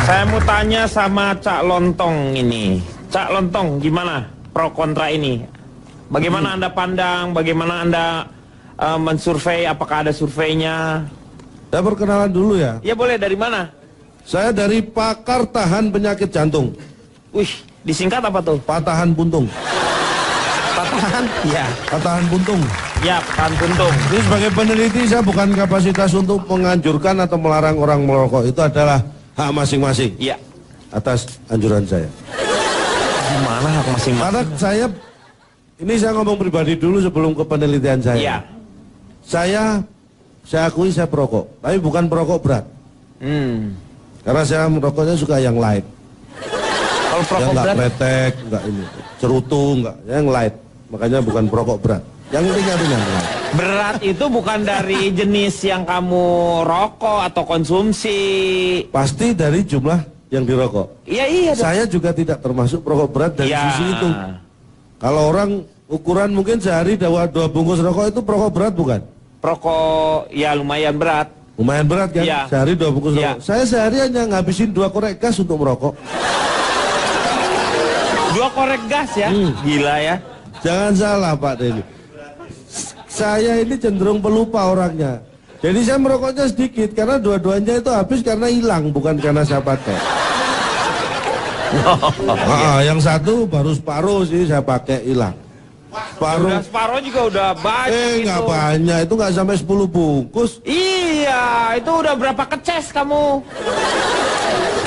Saya mau tanya sama Cak Lontong ini. Cak Lontong, gimana pro kontra ini? Bagaimana Anda pandang, bagaimana Anda mensurvei, apakah ada surveinya? Saya perkenalan dulu ya. Ya boleh, dari mana? Saya dari pakar tahan penyakit jantung. Wih, disingkat apa tuh? Patahan puntung. Patahan? Ya. Patahan puntung. Ya, patahan puntung. Ini sebagai peneliti saya bukan kapasitas untuk menganjurkan atau melarang orang merokok. Itu adalah hak masing-masing. Iya. Atas anjuran saya. Gimana hak masing-masing? Karena ini saya ngomong pribadi dulu sebelum ke penelitian saya. Iya. Saya akui saya perokok, tapi bukan perokok berat. Karena saya merokoknya suka yang light. Kalau perokok yang berat? Enggak letek, enggak ini, cerutu, enggak, yang light. Makanya bukan perokok berat. Yang ringan-ringan. Berat itu bukan dari jenis yang kamu rokok atau konsumsi. Pasti dari jumlah yang dirokok. Iya, iya. Saya juga tidak termasuk perokok berat dari sisi itu. Kalau orang ukuran mungkin sehari 2 bungkus rokok itu perokok berat bukan? Perokok ya lumayan berat. Lumayan berat kan? Ya. Sehari 2 bungkus ya. rokok. Saya sehari hanya ngabisin 2 korek gas untuk merokok. 2 korek gas ya? Gila ya. Jangan salah Pak Denny. Saya ini cenderung pelupa orangnya. Jadi saya merokoknya sedikit karena dua-duanya itu habis karena hilang, bukan karena saya pakai. Yang satu baru separuh sih saya pakai hilang. Separuh juga udah banyak. Nggak banyak, itu nggak sampai 10 bungkus. Iya, itu udah berapa keces kamu?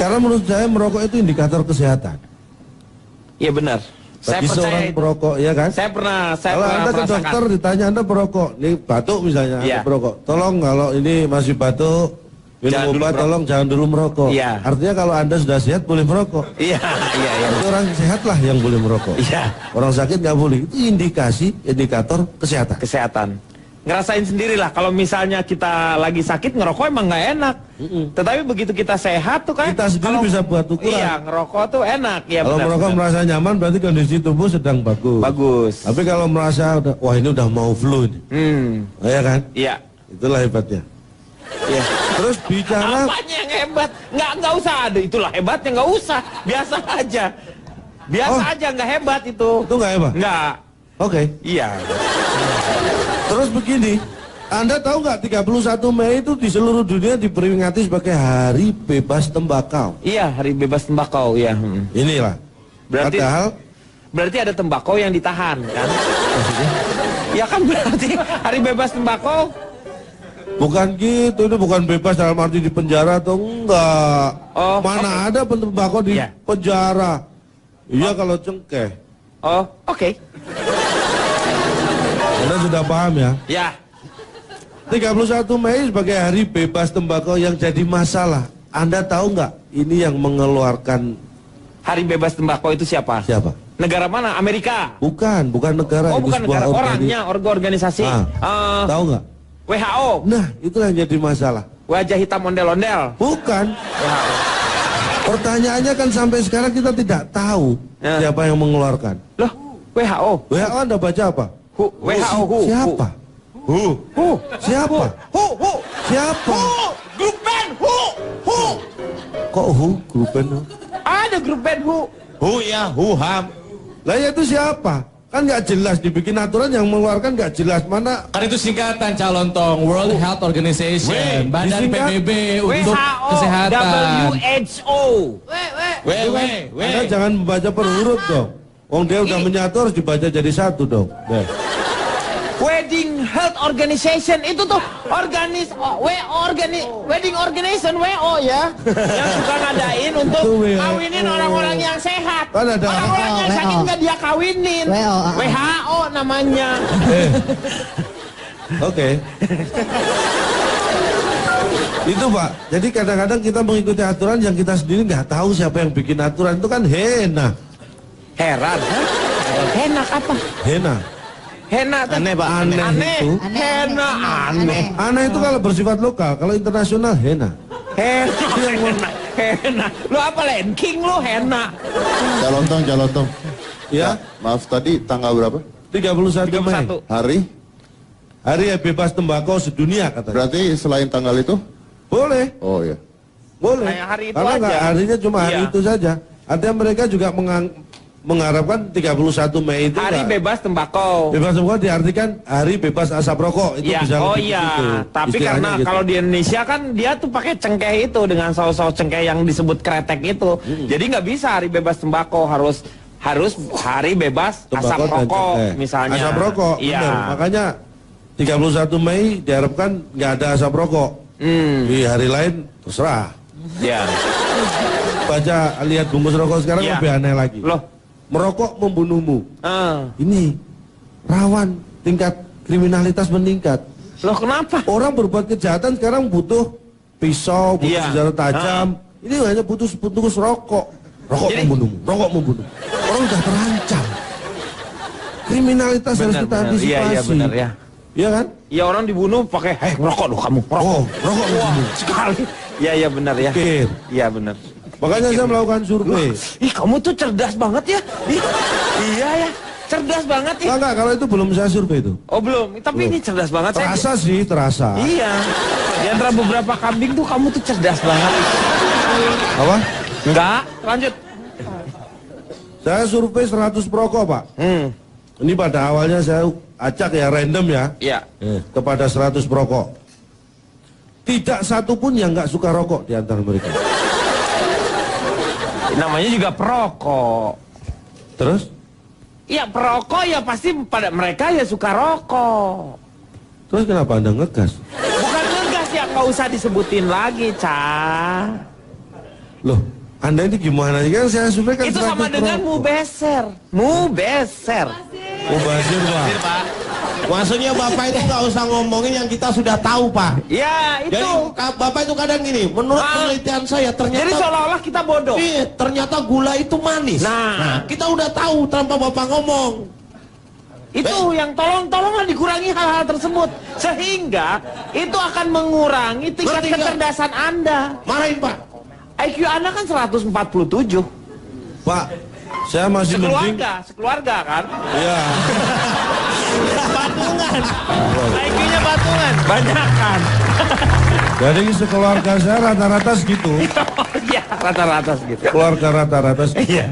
Karena menurut saya merokok itu indikator kesehatan. Iya benar. Bagi seorang perokok, ya kan? Saya pernah kalau Anda ke dokter ditanya Anda perokok, ini batuk misalnya, Anda perokok. Tolong kalau ini masih batuk, minum obat, tolong jangan dulu merokok. Iya. Artinya kalau Anda sudah sehat boleh merokok. Iya. Itu orang sehat lah yang boleh merokok. Iya. Orang sakit nggak boleh. Itu indikator kesehatan. Kesehatan. Ngerasain sendirilah kalau misalnya kita lagi sakit ngerokok emang nggak enak. Tetapi begitu kita sehat tuh kan kita sendiri bisa buat ukuran. Iya, ngerokok tuh enak ya. Kalau merokok merasa nyaman berarti kondisi tubuh sedang bagus. Bagus. Tapi kalau merasa wah ini udah mau flu nih. Iya kan? Iya. Itulah hebatnya. Iya. Terus bicara apanya yang hebat? Nggak usah ada, itulah hebatnya, nggak usah. Biasa aja. Biasa aja, nggak hebat itu. Itu nggak hebat? Nggak. Oke. Iya. Terus begini, Anda tahu nggak 31 Mei itu di seluruh dunia diperingati sebagai Hari Bebas Tembakau. Iya, Hari Bebas Tembakau, ya. Inilah. Berarti ada tembakau yang ditahan, kan? Maksudnya? Ya kan berarti Hari Bebas Tembakau. Bukan gitu, itu bukan bebas dalam arti di penjara atau enggak. Mana ada tembakau di penjara. Iya kalau cengkeh. Oke. Anda sudah paham ya? Ya. 31 Mei sebagai Hari Bebas Tembakau yang jadi masalah. Anda tahu nggak ini yang mengeluarkan Hari Bebas Tembakau itu siapa? Siapa? Negara mana? Amerika? Bukan negara. Bukan negara. Orangnya, organisasi. Tahu nggak? WHO. Nah, itulah yang jadi masalah. Wajah hitam ondel-ondel. Bukan. WHO. Pertanyaannya kan sampai sekarang kita tidak tahu siapa yang mengeluarkan. Loh, WHO. WHO Anda baca apa? WHO. Siapa? Siapa? Siapa? Grup band Who. Kok grup band? Ada grup band Who ya, Ham. Lah ya itu siapa? Kan nggak jelas, dibikin aturan yang mengeluarkan nggak jelas mana. Kan itu singkatan Calontong, World Health Organization, Badan PBB untuk Kesehatan. WHO. Anda jangan membaca per huruf dong. Wong dia udah menyatu harus dibaca jadi satu dong. Wedding Health Organization itu tuh wedding organization WO ya, yang suka ngadain untuk kawinin orang-orang yang sehat. Orang-orang yang sakit nggak dia kawinin. WHO namanya. Oke. Itu Pak. Jadi kadang-kadang kita mengikuti aturan yang kita sendiri nggak tahu siapa yang bikin aturan, itu kan hena. Heran. Henak apa? Hena. Hena aneh Pak, aneh itu. Hena aneh. Aneh itu kalau bersifat lokal, kalau internasional hena. Hena. Lu apa King lu hena. Calontong. Ya. Maaf tadi tanggal berapa? 31 Mei. Hari bebas tembakau sedunia katanya. Berarti selain tanggal itu? Boleh. Oh ya. Boleh. Kayak hari itu Karena aja. nggak harinya cuma hari Iya. itu saja. Artinya mereka juga mengharapkan 31 Mei itu Hari nggak- bebas tembakau. bebas rokok diartikan hari bebas asap rokok. Itu Ya, bisa oh lebih iya. gitu. Tapi Istilahnya karena gitu. kalau di Indonesia kan dia tuh pakai cengkeh itu dengan saus-saus cengkeh yang disebut kretek itu. Jadi nggak bisa hari bebas tembakau, harus hari bebas asap Tembakau dan rokok cengkeh. misalnya. Asap rokok, Iya. benar. Makanya 31 Mei diharapkan nggak ada asap rokok. Di hari lain terserah. Ya. Baca lihat bungkus rokok sekarang Iya. lebih aneh lagi. Loh. Merokok membunuhmu. Ah. Ini rawan tingkat kriminalitas meningkat. Loh kenapa? Orang berbuat kejahatan sekarang butuh pisau, butuh Iya. senjata tajam. Ini hanya butuh sebungkus rokok. Rokok Jadi- membunuhmu, rokok membunuh. Orang sudah terancam. Kriminalitas harus Benar, kita benar. antisipasi. Iya, iya, benar, ya. Iya kan? Ya orang dibunuh pakai, ngerokok loh kamu, rokok. Oh, rokok membunuh. Sekali. Iya, iya benar ya. Pikir. Iya benar. Makanya saya melakukan survei. Ih kamu tuh cerdas banget ya. Ih, iya ya, cerdas banget ya. Enggak, kalau itu belum saya survei itu. Oh belum, tapi ini cerdas banget. Terasa sih, terasa. Iya. Di antara beberapa kambing tuh kamu tuh cerdas banget. Apa? Enggak, lanjut. Saya survei 100 perokok, Pak. Ini pada awalnya saya acak ya, random ya. Iya. Kepada 100 perokok. Tidak satu pun yang nggak suka rokok di antara mereka. Namanya juga perokok. Terus? Iya perokok ya pasti pada mereka ya suka rokok. Terus kenapa Anda ngegas? Bukan ngegas ya, nggak usah disebutin lagi, Ca. Loh, Anda ini gimana sih? Kan saya survei kan Itu 100 sama dengan perokok. mubeser. Mubeser. Mubazir, Pak. Maksudnya Bapak itu nggak usah ngomongin yang kita sudah tahu, Pak. Ya itu. Jadi Bapak itu kadang gini, menurut penelitian saya Jadi ternyata seolah-olah kita bodoh. ternyata gula itu manis. Nah. Kita udah tahu tanpa Bapak ngomong. Itu yang tolonglah dikurangi hal-hal tersebut. Sehingga itu akan mengurangi tingkat Ngerti nggak? kecerdasan Anda. Marahin, Pak. IQ Anda kan 147. Pak, saya masih mending. Sekeluarga kan? Iya. Patungan. IQ-nya patungan. Banyak kan? Jadi sekeluarga saya rata-rata segitu. Iya, rata-rata segitu. Keluarga rata-rata segitu. Iya.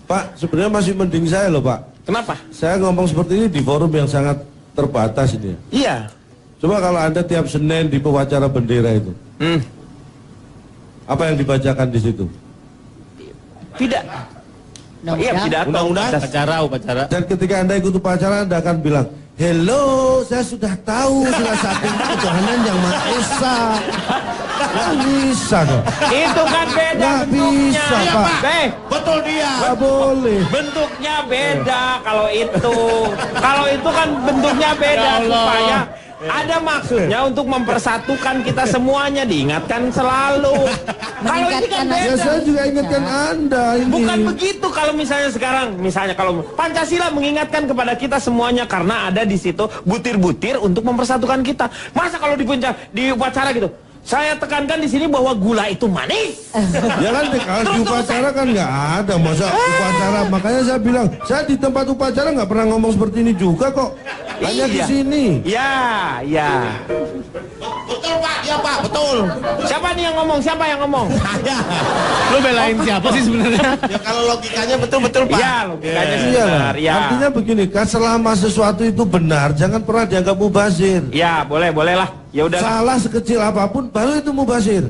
Pak, sebenarnya masih mending saya loh, Pak. Kenapa? Saya ngomong seperti ini di forum yang sangat terbatas ini. Iya. Coba kalau Anda tiap Senin di pewacara bendera itu, apa yang dibacakan di situ? Tidak. Iya, pidato. Undang-undang. Upacara. Dan ketika Anda ikut upacara, Anda akan bilang, hello, saya sudah tahu salah satu ketuhanan yang Maha Esa. Nggak bisa dong. Itu kan beda Nggak bentuknya. bisa, Iya, Pak. Beh, Betul dia. Nggak boleh. bentuknya beda kalau itu. Kalau itu kan bentuknya beda supaya ada maksudnya untuk mempersatukan kita semuanya, diingatkan selalu. Kalau ini kan Ya beda. saya juga ingatkan Anda ini. Bukan begitu kalau misalnya sekarang, misalnya kalau Pancasila mengingatkan kepada kita semuanya karena ada di situ butir-butir untuk mempersatukan kita. Masa kalau di upacara gitu, saya tekankan di sini bahwa gula itu manis. Ya kan kalau di upacara kan nggak ada masa upacara. Makanya saya bilang, saya di tempat upacara nggak pernah ngomong seperti ini juga kok. Hanya di Iya. sini. Ya, ya. Betul, Pak. Ya, Pak. Betul. Siapa nih yang ngomong? Siapa yang ngomong? Ada. Lu belain siapa sih sebenarnya? Ya kalau logikanya betul-betul, Pak. Iya, logikanya sih Iya lah. benar. Ya. Artinya begini, kan selama sesuatu itu benar, jangan pernah dianggap mubazir. Ya, boleh lah. Ya udah. Salah sekecil apapun, baru itu mubazir.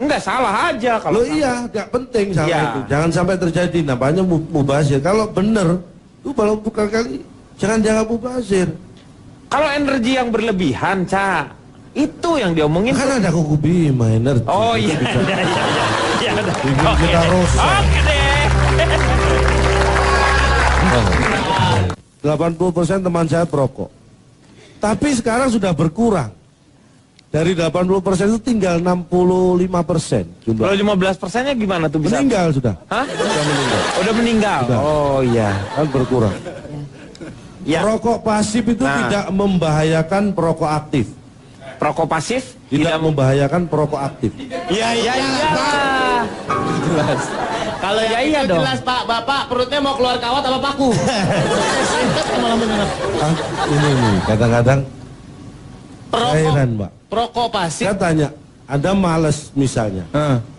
Enggak salah aja kalau. Loh iya, nggak penting salah Iya. itu. Jangan sampai terjadi, namanya mubazir. Kalau benar, itu baru bukan kali, jangan dianggap mubazir. Kalau energi yang berlebihan, Ca, itu yang diomongin. Kan ada kuku bima energi. Oh Itu iya, bisa iya, iya, iya. Udah. bikin Oke kita deh. rusak. Oke deh. 80% teman saya perokok. Tapi sekarang sudah berkurang. Dari 80% itu tinggal 65% jumlah. Kalau 15%-nya gimana tuh bisa? Meninggal sudah. Hah? Sudah meninggal. Udah meninggal. Sudah. Oh iya. Kan berkurang. Ya. Perokok pasif itu Nah. tidak membahayakan perokok aktif. Perokok pasif Tidak membahayakan perokok aktif. Iya, Ya iyalah. Jelas. Kalau ya iya dong. Jelas Pak, Bapak perutnya mau keluar kawat apa paku? Ah, ini nih kadang-kadang heran, Mbak. Perokok pasif. Saya tanya, Anda males misalnya.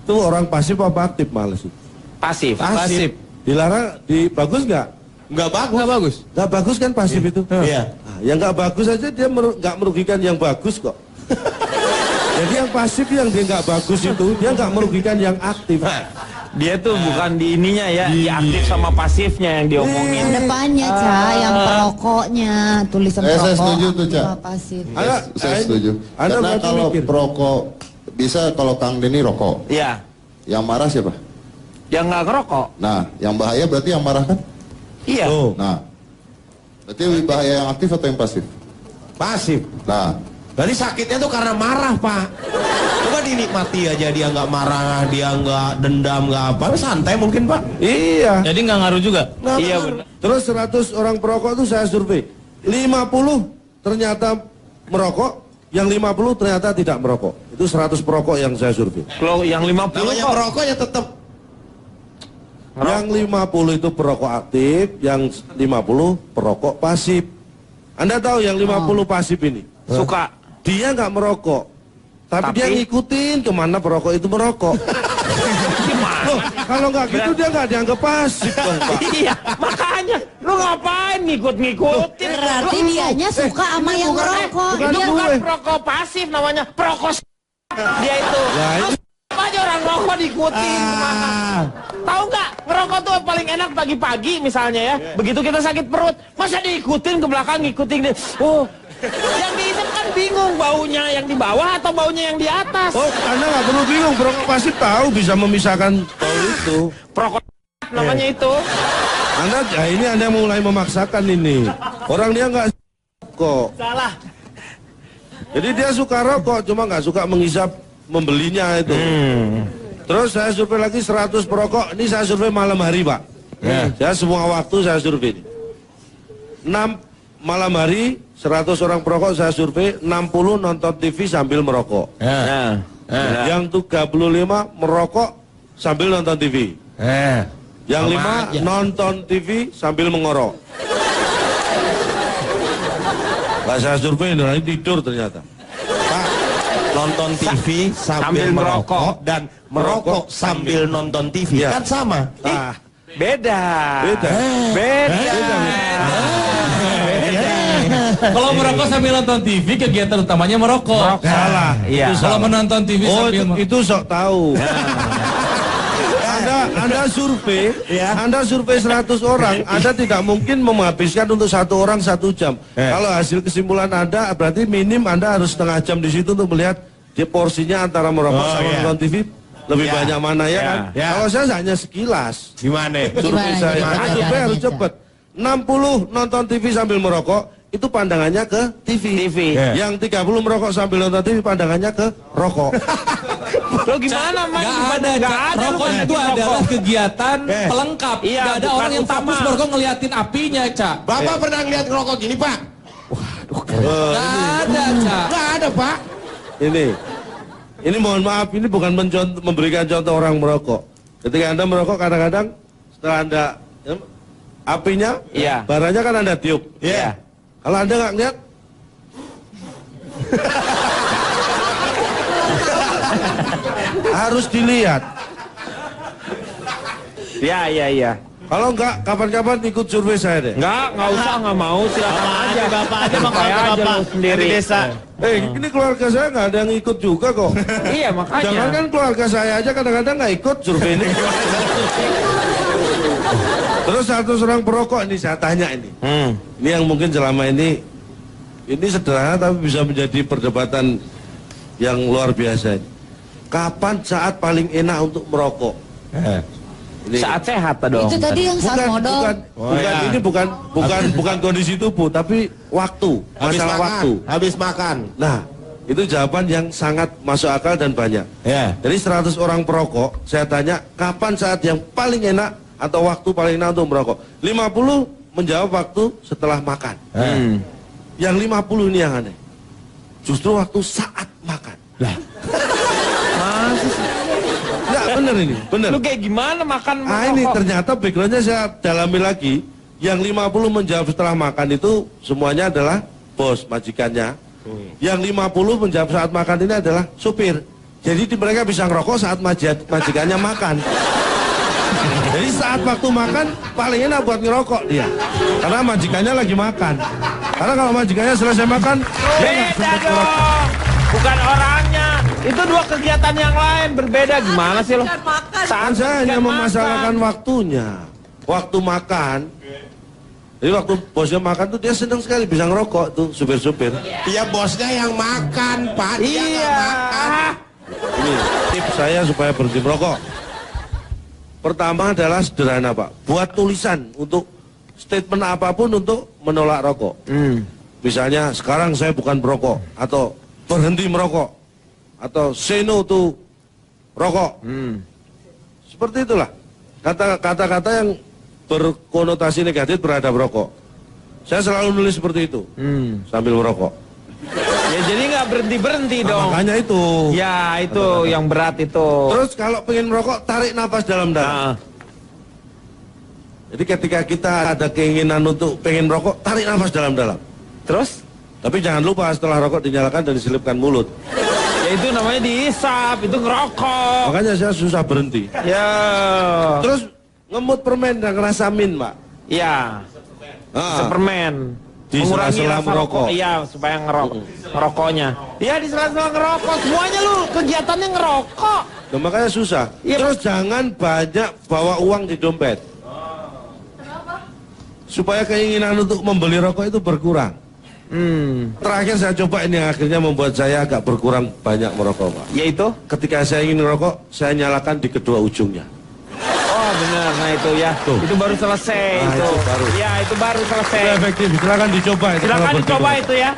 Itu orang pasif apa aktif males itu? Pasif. Pasif. Dilarang, bagus nggak? Nggak bagus. Nggak bagus. Nggak bagus kan pasif itu? Iya. Nah, yang nggak bagus aja dia nggak merugikan yang bagus kok. Jadi yang pasif yang dia nggak bagus itu dia nggak merugikan yang aktif. Dia tuh bukan di ininya ya, di aktif sama pasifnya yang diomongin. Depannya, Ca, yang perokoknya, tulisan Saya perokok. setuju tuh, Ca. sama pasif. Saya setuju. Anda Karena berarti kalau mikir. perokok bisa kalau Kang Denny rokok. Iya. Yang marah siapa? Yang nggak ngerokok. Nah, yang bahaya berarti yang marah kan? Iya. Tuh. Nah, berarti lebih bahaya yang aktif atau yang pasif? Pasif. Nah, Berarti sakitnya tuh karena marah, Pak. Coba dinikmati aja, dia nggak marah, dia nggak dendam, nggak apa, santai mungkin, Pak. Iya. Jadi nggak ngaruh juga. Iya benar. Terus 100 orang perokok itu saya survei. 50 ternyata merokok, yang 50 ternyata tidak merokok. Itu 100 perokok yang saya survei. Kalau yang 50 Namanya kok. merokok ya tetap. Yang 50 itu perokok aktif, yang 50 perokok pasif. Anda tahu yang 50 pasif ini? Suka. Dia nggak merokok. Tapi dia ngikutin kemana perokok itu merokok. Loh, kalau nggak gitu dia nggak dianggap pasif dong, Pak. Iya, makanya lu ngapain ngikut-ngikutin? Berarti dianya suka sama yang ngerokok. bukan Itu Dia bukan gue. perokok pasif namanya, perokok dia itu. Ya, itu. Apa aja orang rokok diikutin kemana? Tahu nggak, ngerokok tuh paling enak pagi-pagi misalnya ya. Begitu kita sakit perut, masa diikutin ke belakang, ngikutin dia. Oh, yang dihisap kan bingung baunya yang di bawah atau baunya yang di atas. Oh, Anda nggak perlu bingung, perokok pasif tahu bisa memisahkan bau itu. Perokok namanya itu. Anda, ya ini Anda mulai memaksakan ini. Orang dia nggak kok. Salah. Jadi dia suka rokok, cuma nggak suka menghisap membelinya itu. Terus saya survei lagi 100 perokok. Ini saya survei malam hari, Pak. Saya semua waktu saya survei ini. 6 malam hari 100 orang perokok saya survei, 60 nonton TV sambil merokok. Nah, Yang 35 merokok sambil nonton TV. Yang 5 nonton TV sambil mengorok. Lah saya survei ini tidur ternyata. Pak, nonton TV sambil merokok dan merokok sambil nonton TV Ya. kan sama. Nah, beda. beda. Beda. Kalau merokok sambil nonton TV, kegiatan utamanya merokok. Salah. Iya. Itu Kalau salah. menonton TV Oh, sambil itu sok tahu. Anda survei, Anda survei 100 orang, Anda tidak mungkin menghabiskan untuk satu orang 1 jam. Kalau hasil kesimpulan Anda, berarti minim Anda harus setengah jam di situ untuk melihat dia porsinya antara merokok sama nonton TV lebih banyak mana ya kan? Kalau saya hanya sekilas. Gimana? Survei Gimana? saya, Gimana? survei harus Gimana? cepat. 60 nonton TV sambil merokok, itu pandangannya ke TV. Yang 30 merokok sambil nonton TV, pandangannya ke rokok. Lo gimana, Mas? Nggak ada, Nggak ada. rokok lu itu rokok. adalah kegiatan pelengkap. Iya, Nggak ada bukan orang yang utama. fokus merokok ngeliatin apinya, Ca. Bapak pernah ngeliat ngerokok gini, Pak? Nggak ada, Ca. Nggak ada, Pak. Ini mohon maaf, ini bukan memberikan contoh orang merokok. Ketika Anda merokok, kadang-kadang setelah Anda apinya, Iya. baranya kan Anda tiup. Iya. Kalau Anda nggak lihat, harus dilihat. Iya. Kalau nggak, kapan-kapan ikut survei saya deh. Nggak usah, nggak mau, silakan aja. Bapak aja mau Saya aja Bapak lu sendiri. di desa. Ini keluarga saya nggak ada yang ikut juga kok. Iya, makanya. Jangan kan keluarga saya aja kadang-kadang nggak ikut survei ini. Terus 100 orang perokok ini saya tanya ini. Ini yang mungkin selama ini sederhana tapi bisa menjadi perdebatan yang luar biasa. Kapan saat paling enak untuk merokok? Ini. Saat sehat dong. Itu tadi yang saat modal. Ini bukan kondisi tubuh tapi waktu, masalah waktu. Habis makan. Nah, itu jawaban yang sangat masuk akal dan banyak. Ya. Jadi 100 orang perokok, saya tanya kapan saat yang paling enak atau waktu paling enak untuk merokok? 50 menjawab waktu setelah makan. Yang 50 ini yang aneh. Justru waktu saat makan. Enggak, bener ini, bener. Lu kayak gimana makan Ini merokok? ternyata backgroundnya saya dalami lagi. Yang 50 menjawab setelah makan itu semuanya adalah bos, majikannya. Yang 50 menjawab saat makan ini adalah supir. Jadi mereka bisa ngerokok saat majikannya makan. Jadi saat waktu makan paling enak buat ngerokok dia. Karena majikannya lagi makan. Karena kalau majikannya selesai makan, dia nggak Beda sempat ngerokok. dong. Bukan orangnya. Itu dua kegiatan yang lain berbeda. Gimana sih lo? Kan saya hanya majikan memasalahkan makan. waktunya. Waktu makan. Jadi waktu bosnya makan tuh dia senang sekali bisa ngerokok tuh supir-supir. Iya bosnya yang makan, Pak. Dia nggak Iya. makan. Ini tips saya supaya berhenti merokok. Pertama adalah sederhana Pak. Buat tulisan untuk statement apapun untuk menolak rokok. Misalnya sekarang saya bukan perokok. Atau berhenti merokok. Atau say no to rokok. Seperti itulah. Kata-kata yang berkonotasi negatif terhadap rokok. Saya selalu nulis seperti itu. Sambil merokok. Ya jadi nggak berhenti Nah, dong. makanya itu. Ya itu yang berat itu. Terus kalau pengen merokok, tarik nafas dalam-dalam. Nah, Jadi ketika kita ada keinginan untuk pengen merokok, tarik nafas dalam-dalam. terus? Tapi jangan lupa setelah rokok dinyalakan dan diselipkan mulut. Ya itu namanya dihisap, itu ngerokok. Makanya saya susah berhenti. Ya. Terus ngemut permen dan ngerasa min, Pak. Ya. Sepermen. Di sela-sela merokok. Iya, supaya ngerokoknya. Iya, di sela-sela ngerokok. Semuanya lu kegiatannya ngerokok. Nah, makanya susah. Iya, Terus jangan banyak bawa uang di dompet. Supaya keinginan untuk membeli rokok itu berkurang. Terakhir saya coba ini yang akhirnya membuat saya agak berkurang banyak merokok, Pak. Yaitu? Ketika saya ingin merokok, saya nyalakan di kedua ujungnya. Oh benar, nah itu ya. Tuh. Itu baru selesai. Nah, itu baru. Ya, itu baru selesai. Itu efektif, silakan dicoba itu. Silakan kalau berhenti dicoba merokok. itu ya.